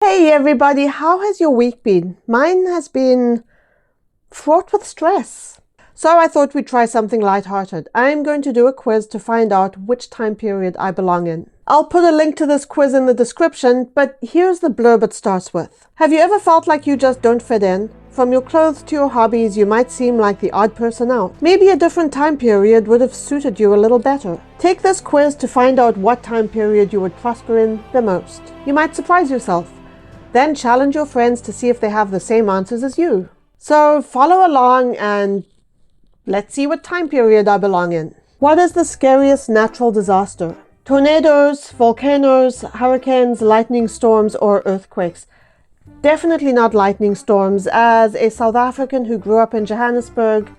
Hey everybody, how has your week been? Mine has been fraught with stress. So I thought we'd try something lighthearted. I'm going to do a quiz to find out which time period I belong in. I'll put a link to this quiz in the description, but here's the blurb it starts with. Have you ever felt like you just don't fit in? From your clothes to your hobbies, you might seem like the odd person out. Maybe a different time period would have suited you a little better. Take this quiz to find out what time period you would prosper in the most. You might surprise yourself. Then challenge your friends to see if they have the same answers as you. So follow along and let's see what time period I belong in. What is the scariest natural disaster? Tornadoes, volcanoes, hurricanes, lightning storms, or earthquakes? Definitely not lightning storms. As a South African who grew up in Johannesburg,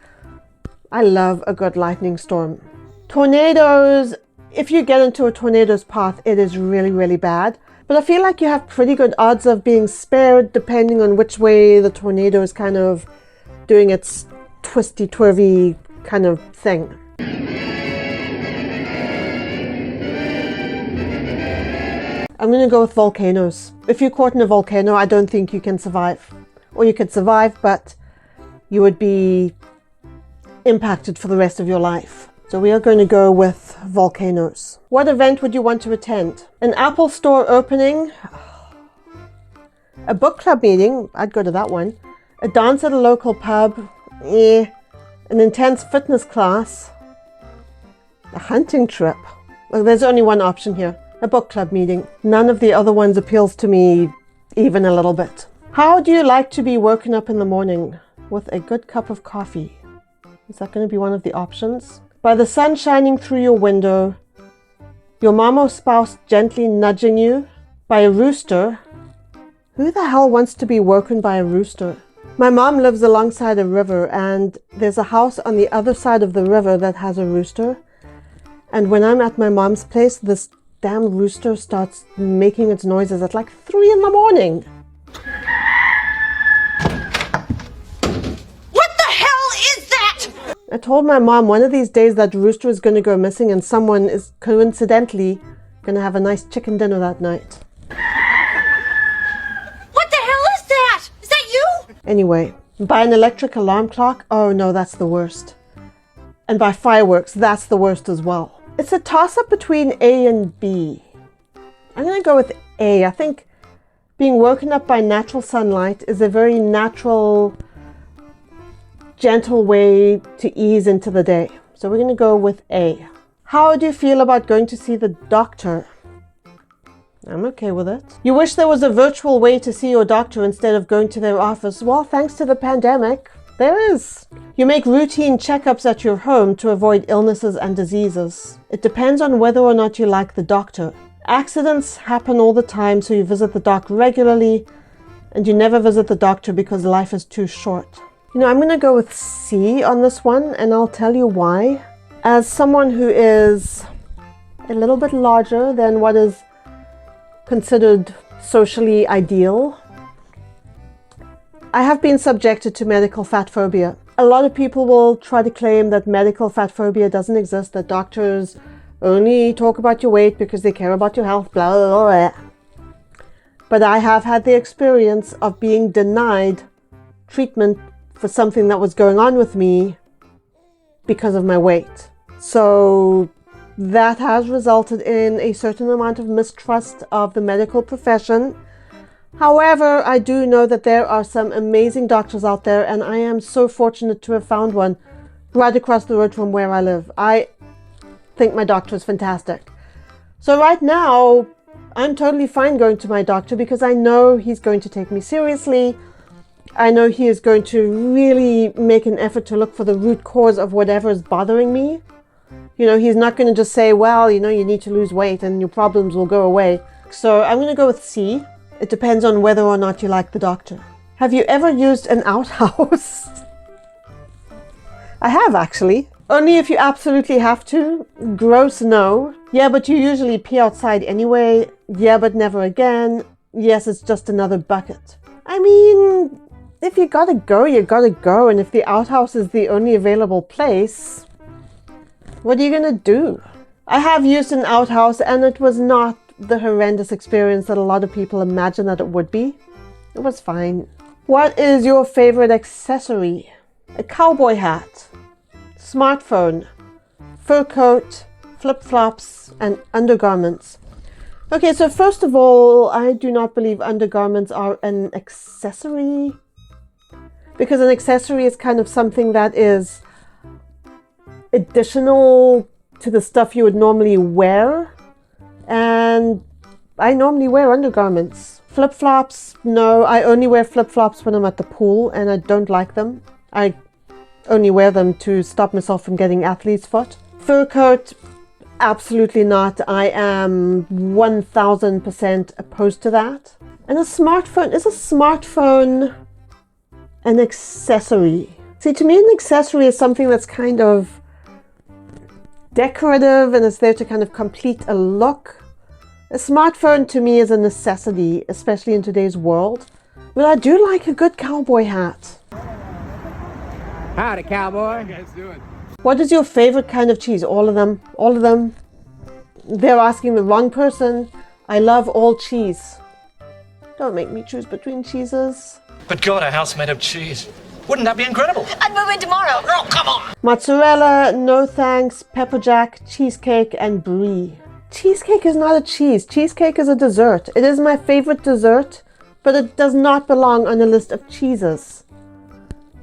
I love a good lightning storm. Tornadoes, if you get into a tornado's path, it is really, really bad. But I feel like you have pretty good odds of being spared depending on which way the tornado is kind of doing its twisty-twirly kind of thing. I'm going to go with volcanoes. If you're caught in a volcano, I don't think you can survive. Or you could survive, but you would be impacted for the rest of your life. So we are going to go with volcanoes. What event would you want to attend? An Apple store opening? A book club meeting? I'd go to that one. A dance at a local pub? An intense fitness class? A hunting trip? Well, there's only one option here. A book club meeting. None of the other ones appeals to me even a little bit. How do you like to be woken up in the morning? With a good cup of coffee. Is that going to be one of the options? By the sun shining through your window, your mom or spouse gently nudging you, by a rooster. Who the hell wants to be woken by a rooster? My mom lives alongside a river and there's a house on the other side of the river that has a rooster. And when I'm at my mom's place, this damn rooster starts making its noises at like 3 in the morning. I told my mom one of these days that rooster is going to go missing and someone is coincidentally going to have a nice chicken dinner that night. What the hell is that? Is that you? Anyway, by an electric alarm clock? Oh no, that's the worst. And by fireworks, that's the worst as well. It's a toss-up between A and B. I'm going to go with A. I think being woken up by natural sunlight is a very natural, gentle way to ease into the day. So we're going to go with A. How do you feel about going to see the doctor? I'm okay with it. You wish there was a virtual way to see your doctor instead of going to their office. Well, thanks to the pandemic, there is. You make routine checkups at your home to avoid illnesses and diseases. It depends on whether or not you like the doctor. Accidents happen all the time, so you visit the doc regularly, and you never visit the doctor because life is too short. You know, I'm going to go with C on this one, and I'll tell you why. As someone who is a little bit larger than what is considered socially ideal, I have been subjected to medical fat phobia. A lot of people will try to claim that medical fat phobia doesn't exist, that doctors only talk about your weight because they care about your health, blah, blah, blah. But I have had the experience of being denied treatment for something that was going on with me because of my weight. So that has resulted in a certain amount of mistrust of the medical profession. However, I do know that there are some amazing doctors out there, and I am so fortunate to have found one right across the road from where I live. I think my doctor is fantastic. So right now, I'm totally fine going to my doctor because I know he's going to take me seriously. I know he is going to really make an effort to look for the root cause of whatever is bothering me. You know, he's not going to just say, well, you know, you need to lose weight and your problems will go away. So I'm going to go with C. It depends on whether or not you like the doctor. Have you ever used an outhouse? I have, actually. Only if you absolutely have to. Gross, no. Yeah, but you usually pee outside anyway. Yeah, but never again. Yes, it's just another bucket. I mean, if you gotta go, you gotta go. And if the outhouse is the only available place, what are you gonna do? I have used an outhouse and it was not the horrendous experience that a lot of people imagine that it would be. It was fine. What is your favorite accessory? A cowboy hat, smartphone, fur coat, flip-flops, and undergarments. Okay, so first of all, I do not believe undergarments are an accessory, because an accessory is kind of something that is additional to the stuff you would normally wear, and I normally wear undergarments. Flip-flops, no, I only wear flip-flops when I'm at the pool, and I don't like them. I only wear them to stop myself from getting athlete's foot. Fur coat, absolutely not. I am 1000% opposed to that. And a smartphone, is a smartphone an accessory? See, to me an accessory is something that's kind of decorative and it's there to kind of complete a look. A smartphone to me is a necessity, especially in today's world. But I do like a good cowboy hat. Howdy, cowboy. How you guys doing? What is your favorite kind of cheese? All of them. All of them. They're asking the wrong person. I love all cheese. Don't make me choose between cheeses. But God, a house made of cheese. Wouldn't that be incredible? I'd move in tomorrow. Oh, come on! Mozzarella, no thanks, pepper jack, cheesecake, and brie. Cheesecake is not a cheese. Cheesecake is a dessert. It is my favorite dessert, but it does not belong on a list of cheeses.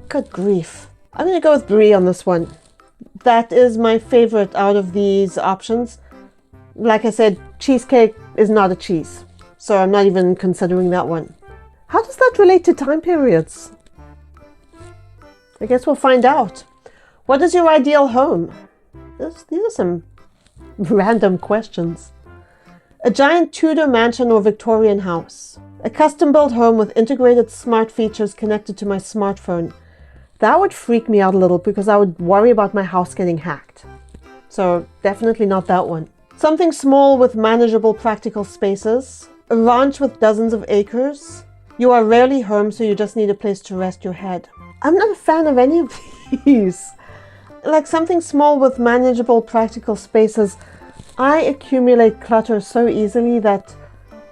Good grief. I'm going to go with brie on this one. That is my favorite out of these options. Like I said, cheesecake is not a cheese, so I'm not even considering that one. How does that relate to time periods? I guess we'll find out. What is your ideal home? These are some random questions. A giant Tudor mansion or Victorian house. A custom-built home with integrated smart features connected to my smartphone. That would freak me out a little because I would worry about my house getting hacked. So definitely not that one. Something small with manageable practical spaces. A ranch with dozens of acres. You are rarely home, so you just need a place to rest your head. I'm not a fan of any of these. Like something small with manageable practical spaces. I accumulate clutter so easily that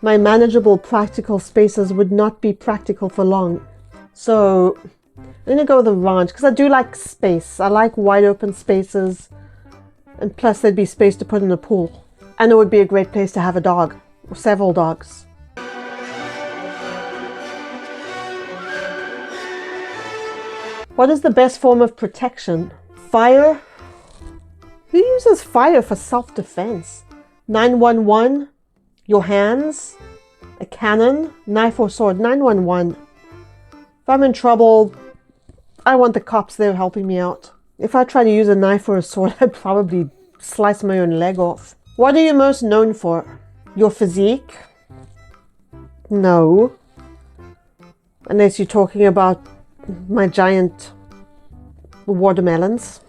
my manageable practical spaces would not be practical for long. So I'm going to go with a ranch because I do like space. I like wide open spaces. And plus there'd be space to put in a pool. And it would be a great place to have a dog. Or several dogs. What is the best form of protection? Fire? Who uses fire for self-defense? 911? Your hands? A cannon? Knife or sword? 911. If I'm in trouble, I want the cops there helping me out. If I try to use a knife or a sword, I'd probably slice my own leg off. What are you most known for? Your physique? No. Unless you're talking about my giant watermelons.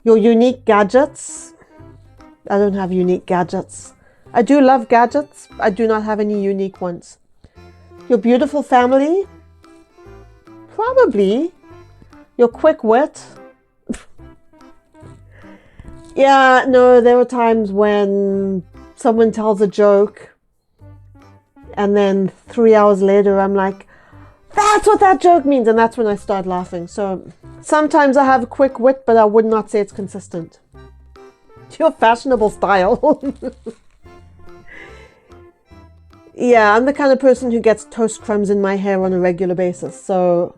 Your unique gadgets? I don't have unique gadgets. I do love gadgets. I do not have any unique ones. Your beautiful family? Probably. Your quick wit? Yeah, no, there were times when someone tells a joke and then 3 hours later I'm like, that's what that joke means, and that's when I start laughing. So sometimes I have quick wit, but I would not say it's consistent. Your fashionable style. Yeah, I'm the kind of person who gets toast crumbs in my hair on a regular basis, so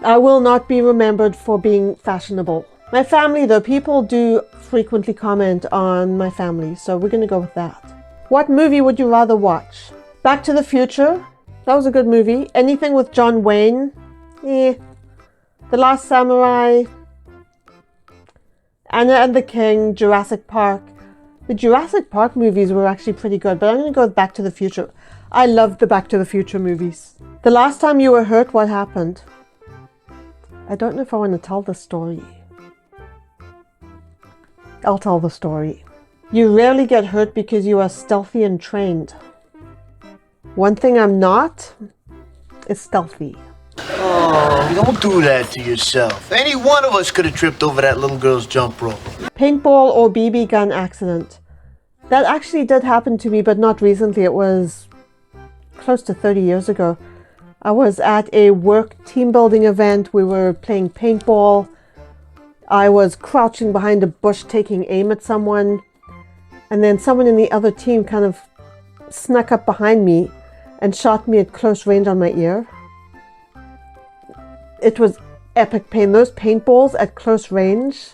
I will not be remembered for being fashionable. My family, though, people do frequently comment on my family, so we're going to go with that. What movie would you rather watch? Back to the Future. That was a good movie. Anything with John Wayne? The Last Samurai. Anna and the King. Jurassic Park. The Jurassic Park movies were actually pretty good, but I'm going to go with Back to the Future. I love the Back to the Future movies. The last time you were hurt, what happened? I don't know if I want to tell the story. I'll tell the story. You rarely get hurt because you are stealthy and trained. One thing I'm not is stealthy. Oh, don't do that to yourself. Any one of us could have tripped over that little girl's jump rope. Paintball or BB gun accident? That actually did happen to me, but not recently. It was close to 30 years ago. I was at a work team building event. We were playing paintball. I was crouching behind a bush taking aim at someone. And then someone in the other team kind of snuck up behind me and shot me at close range on my ear. It was epic pain. Those paintballs at close range,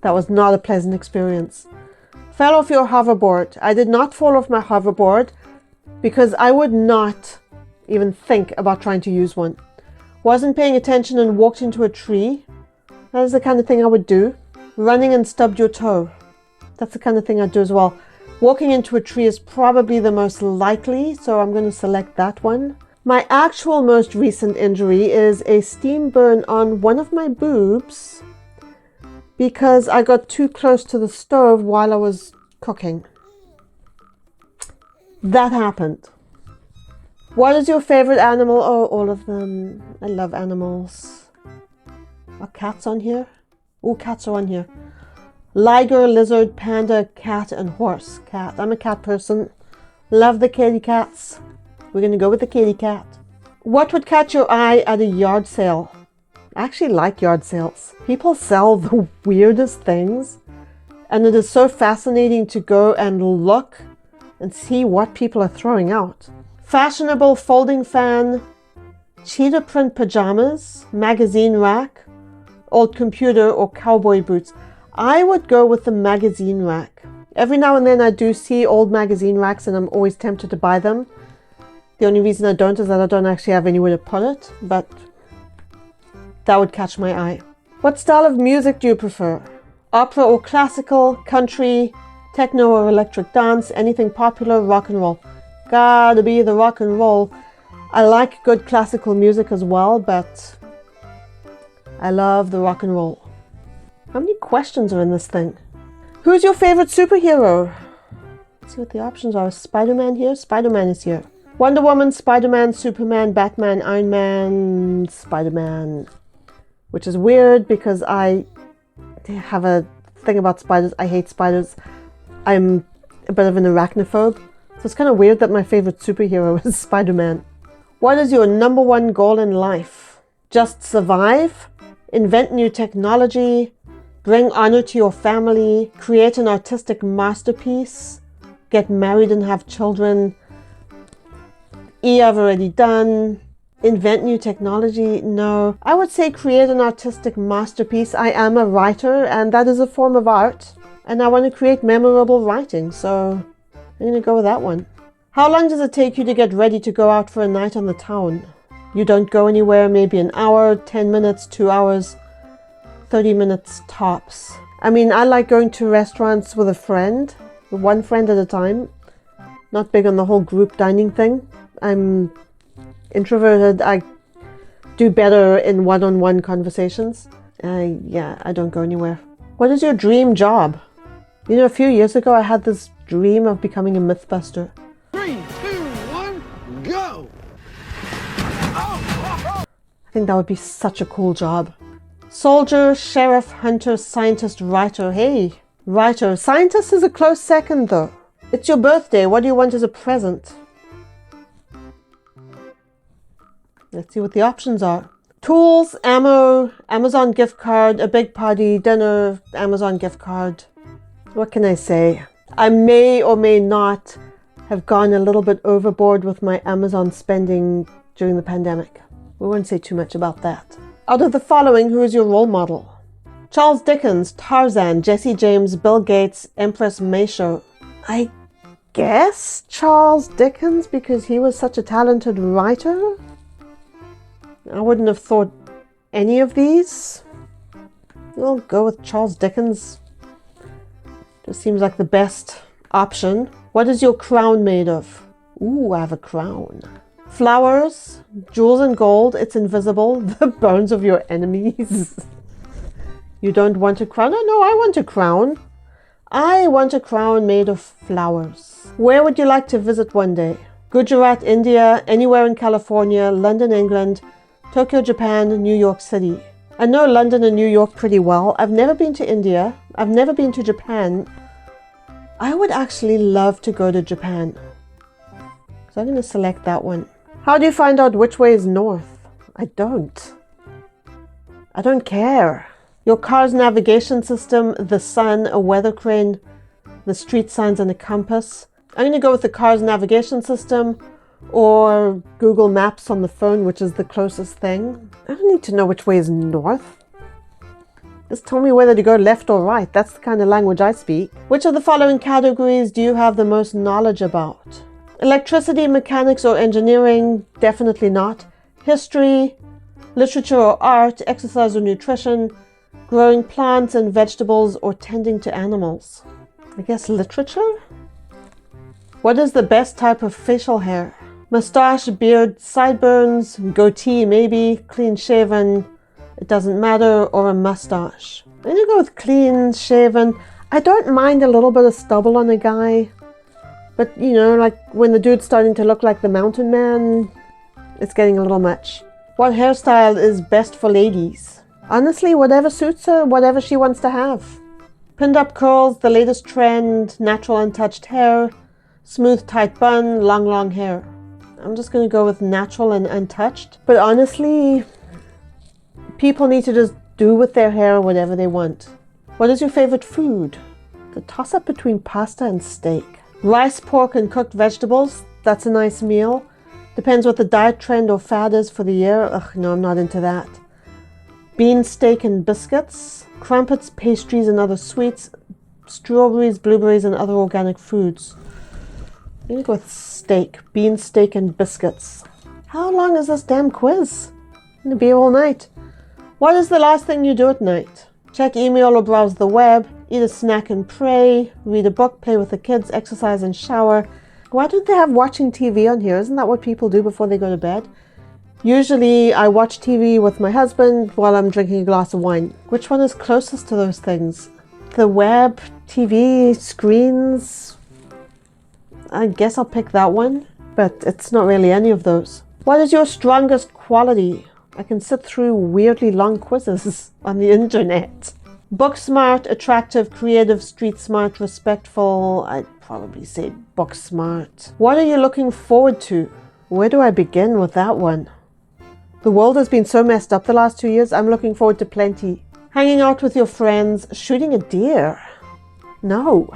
that was not a pleasant experience. Fell off your hoverboard. I did not fall off my hoverboard because I would not even think about trying to use one. Wasn't paying attention and walked into a tree. That is the kind of thing I would do. Running and stubbed your toe. That's the kind of thing I'd do as well. Walking into a tree is probably the most likely, so I'm going to select that one. My actual most recent injury is a steam burn on one of my boobs because I got too close to the stove while I was cooking. That happened. What is your favorite animal? Oh, all of them. I love animals. Are cats on here? Oh, cats are on here. Liger, lizard, panda, cat, and horse. Cat. I'm a cat person. Love the kitty cats. We're going to go with the kitty cat. What would catch your eye at a yard sale? I actually like yard sales. People sell the weirdest things, and it is so fascinating to go and look and see what people are throwing out. Fashionable folding fan, cheetah print pajamas, magazine rack, old computer, or cowboy boots. I would go with the magazine rack. Every now and then I do see old magazine racks and I'm always tempted to buy them. The only reason I don't is that I don't actually have anywhere to put it, but that would catch my eye. What style of music do you prefer? Opera or classical, country, techno or electric dance, anything popular, rock and roll? Gotta be the rock and roll. I like good classical music as well, but I love the rock and roll. How many questions are in this thing? Who's your favorite superhero? Let's see what the options are. Is Spider-Man here? Spider-Man is here. Wonder Woman, Spider-Man, Superman, Batman, Iron Man, Spider-Man. Which is weird because I have a thing about spiders. I hate spiders. I'm a bit of an arachnophobe. So it's kind of weird that my favorite superhero is Spider-Man. What is your number one goal in life? Just survive? Invent new technology? Bring honor to your family? Create an artistic masterpiece? Get married and have children? E, I've already done. Invent new technology? No. I would say create an artistic masterpiece. I am a writer and that is a form of art. And I want to create memorable writing, so I'm going to go with that one. How long does it take you to get ready to go out for a night on the town? You don't go anywhere, maybe an hour, 10 minutes, 2 hours, 30 minutes tops. I mean, I like going to restaurants with a friend, one friend at a time. Not big on the whole group dining thing. I'm introverted. I do better in one-on-one conversations. Yeah, I don't go anywhere. What is your dream job? You know, a few years ago, I had this dream of becoming a Mythbuster. 3, 2, 1, go! I think that would be such a cool job. Soldier, sheriff, hunter, scientist, writer. Hey, writer. Scientist is a close second, though. It's your birthday. What do you want as a present? Let's see what the options are. Tools, ammo, Amazon gift card, a big party, dinner, Amazon gift card. What can I say? I may or may not have gone a little bit overboard with my Amazon spending during the pandemic. We won't say too much about that. Out of the following, who is your role model? Charles Dickens, Tarzan, Jesse James, Bill Gates, Empress Meisho. I guess Charles Dickens because he was such a talented writer. I wouldn't have thought any of these. I'll go with Charles Dickens. Just seems like the best option. What is your crown made of? Ooh, I have a crown. Flowers, jewels and gold. It's invisible. The bones of your enemies. You don't want a crown? Oh, no, I want a crown. I want a crown made of flowers. Where would you like to visit one day? Gujarat, India, anywhere in California, London, England, Tokyo, Japan, New York City. I know London and New York pretty well. I've never been to India. I've never been to Japan. I would actually love to go to Japan. So I'm going to select that one. How do you find out which way is north? I don't. I don't care. Your car's navigation system, the sun, a weather crane, the street signs and a compass. I'm going to go with the car's navigation system or Google Maps on the phone, which is the closest thing. I don't need to know which way is north. Just tell me whether to go left or right. That's the kind of language I speak. Which of the following categories do you have the most knowledge about? Electricity, mechanics, or engineering? Definitely not. History, literature or art, exercise or nutrition, growing plants and vegetables, or tending to animals? I guess literature? What is the best type of facial hair? Mustache, beard, sideburns, goatee maybe, clean shaven, it doesn't matter, or a mustache? I'm going to go with clean shaven. I don't mind a little bit of stubble on a guy, but you know, like when the dude's starting to look like the mountain man, it's getting a little much. What hairstyle is best for ladies? Honestly, whatever suits her, whatever she wants to have. Pinned up curls, the latest trend, natural untouched hair, smooth tight bun, long hair. I'm just going to go with natural and untouched. But honestly, people need to just do with their hair whatever they want. What is your favorite food? The toss-up between pasta and steak. Rice, pork, and cooked vegetables. That's a nice meal. Depends what the diet trend or fad is for the year. Ugh, no, I'm not into that. Bean, steak, and biscuits. Crumpets, pastries, and other sweets. Strawberries, blueberries, and other organic foods. I'm going to go with steak. Bean, steak, and biscuits. How long is this damn quiz? I'm going to be here all night. What is the last thing you do at night? Check email or browse the web. Eat a snack and pray. Read a book, play with the kids, exercise and shower. Why don't they have watching TV on here? Isn't that what people do before they go to bed? Usually I watch TV with my husband while I'm drinking a glass of wine. Which one is closest to those things? The web, TV, screens? I guess I'll pick that one, but it's not really any of those. What is your strongest quality? I can sit through weirdly long quizzes on the internet. Book smart, attractive, creative, street smart, respectful. I'd probably say book smart. What are you looking forward to? Where do I begin with that one? The world has been so messed up the last 2 years. I'm looking forward to plenty. Hanging out with your friends, shooting a deer. No.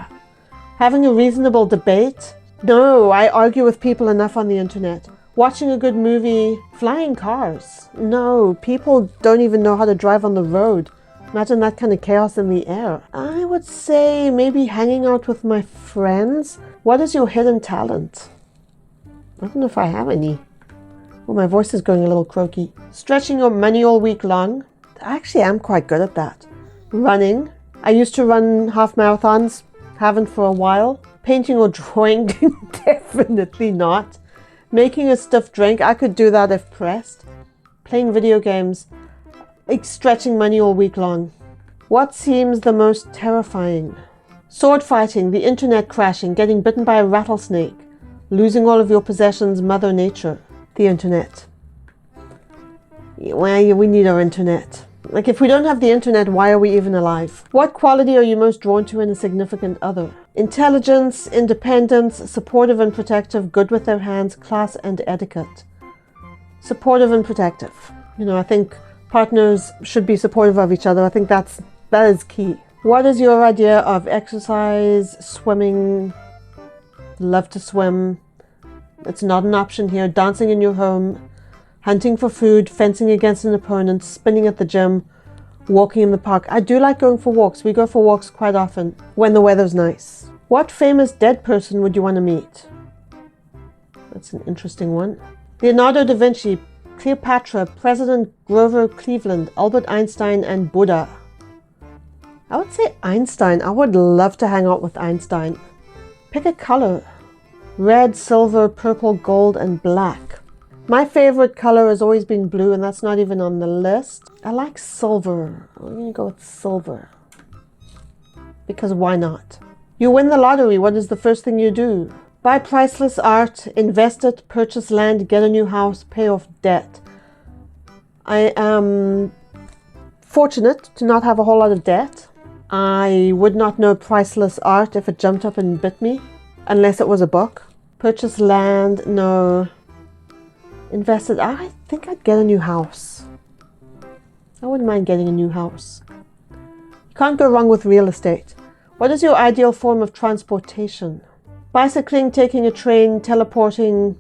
Having a reasonable debate. No, I argue with people enough on the internet. Watching a good movie, flying cars. No, people don't even know how to drive on the road. Imagine that kind of chaos in the air. I would say maybe hanging out with my friends. What is your hidden talent? I don't know if I have any. Oh, my voice is going a little croaky. Stretching your money all week long. Actually, I'm quite good at that. Running. I used to run half marathons. Haven't for a while. Painting or drawing. Definitely not. Making a stiff drink. I could do that if pressed. Playing video games. Stretching money all week long. What seems the most terrifying? Sword fighting, the internet crashing, getting bitten by a rattlesnake, losing all of your possessions, Mother Nature. The internet. Well, we need our internet. Like, if we don't have the internet, why are we even alive? What quality are you most drawn to in a significant other? Intelligence, independence, supportive and protective, good with their hands, class and etiquette. Supportive and protective. You know, I think partners should be supportive of each other. I think that is key. What is your idea of exercise, swimming? Love to swim. It's not an option here. Dancing in your home, hunting for food, fencing against an opponent, spinning at the gym, walking in the park. I do like going for walks. We go for walks quite often when the weather's nice. What famous dead person would you want to meet? That's an interesting one. Leonardo da Vinci, Cleopatra, President Grover Cleveland, Albert Einstein, and Buddha. I would say Einstein. I would love to hang out with Einstein. Pick a color. Red, silver, purple, gold, and black. My favorite color has always been blue, and that's not even on the list. I like silver. I'm going to go with silver. Because why not? You win the lottery. What is the first thing you do? Buy priceless art, invest it, purchase land, get a new house, pay off debt. I am fortunate to not have a whole lot of debt. I would not know priceless art if it jumped up and bit me, unless it was a book. Purchase land, no. Invested, I think I'd get a new house. I wouldn't mind getting a new house. You can't go wrong with real estate. What is your ideal form of transportation? Bicycling, taking a train, teleporting,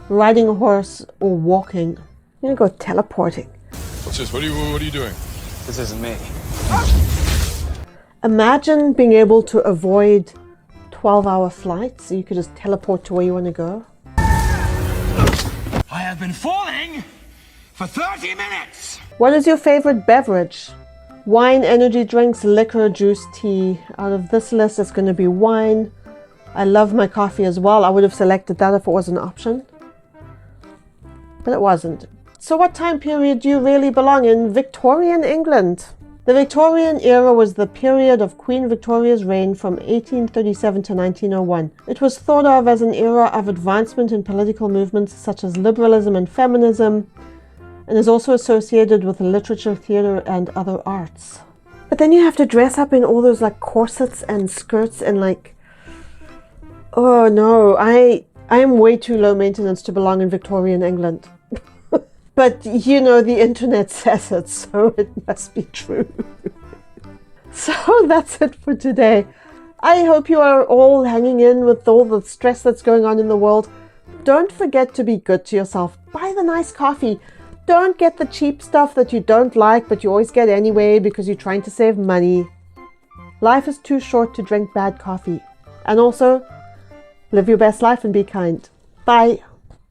riding a horse, or walking. I'm gonna go teleporting. What's this? What are you doing? This isn't me. Imagine being able to avoid 12-hour flights so you could just teleport to where you want to go. I have been falling for 30 minutes! What is your favorite beverage? Wine, energy drinks, liquor, juice, tea. Out of this list, it's going to be wine. I love my coffee as well. I would have selected that if it was an option. But it wasn't. So what time period do you really belong in? Victorian England. The Victorian era was the period of Queen Victoria's reign from 1837 to 1901. It was thought of as an era of advancement in political movements such as liberalism and feminism, and is also associated with literature, theatre, and other arts. But then you have to dress up in all those like corsets and skirts and like... Oh no, I am way too low maintenance to belong in Victorian England. But you know, the internet says it, so it must be true. So that's it for today. I hope you are all hanging in with all the stress that's going on in the world. Don't forget to be good to yourself. Buy the nice coffee. Don't get the cheap stuff that you don't like, but you always get anyway because you're trying to save money. Life is too short to drink bad coffee. And also, live your best life and be kind. Bye.